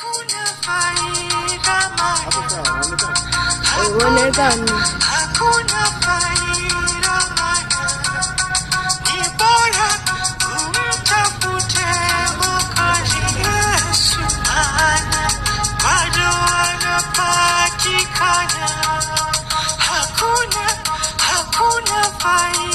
Hakuna faida maana, hakuna faida maana, ni bora umtafute Mwokozi Yesu, maana bado anapatikana. Hakuna faida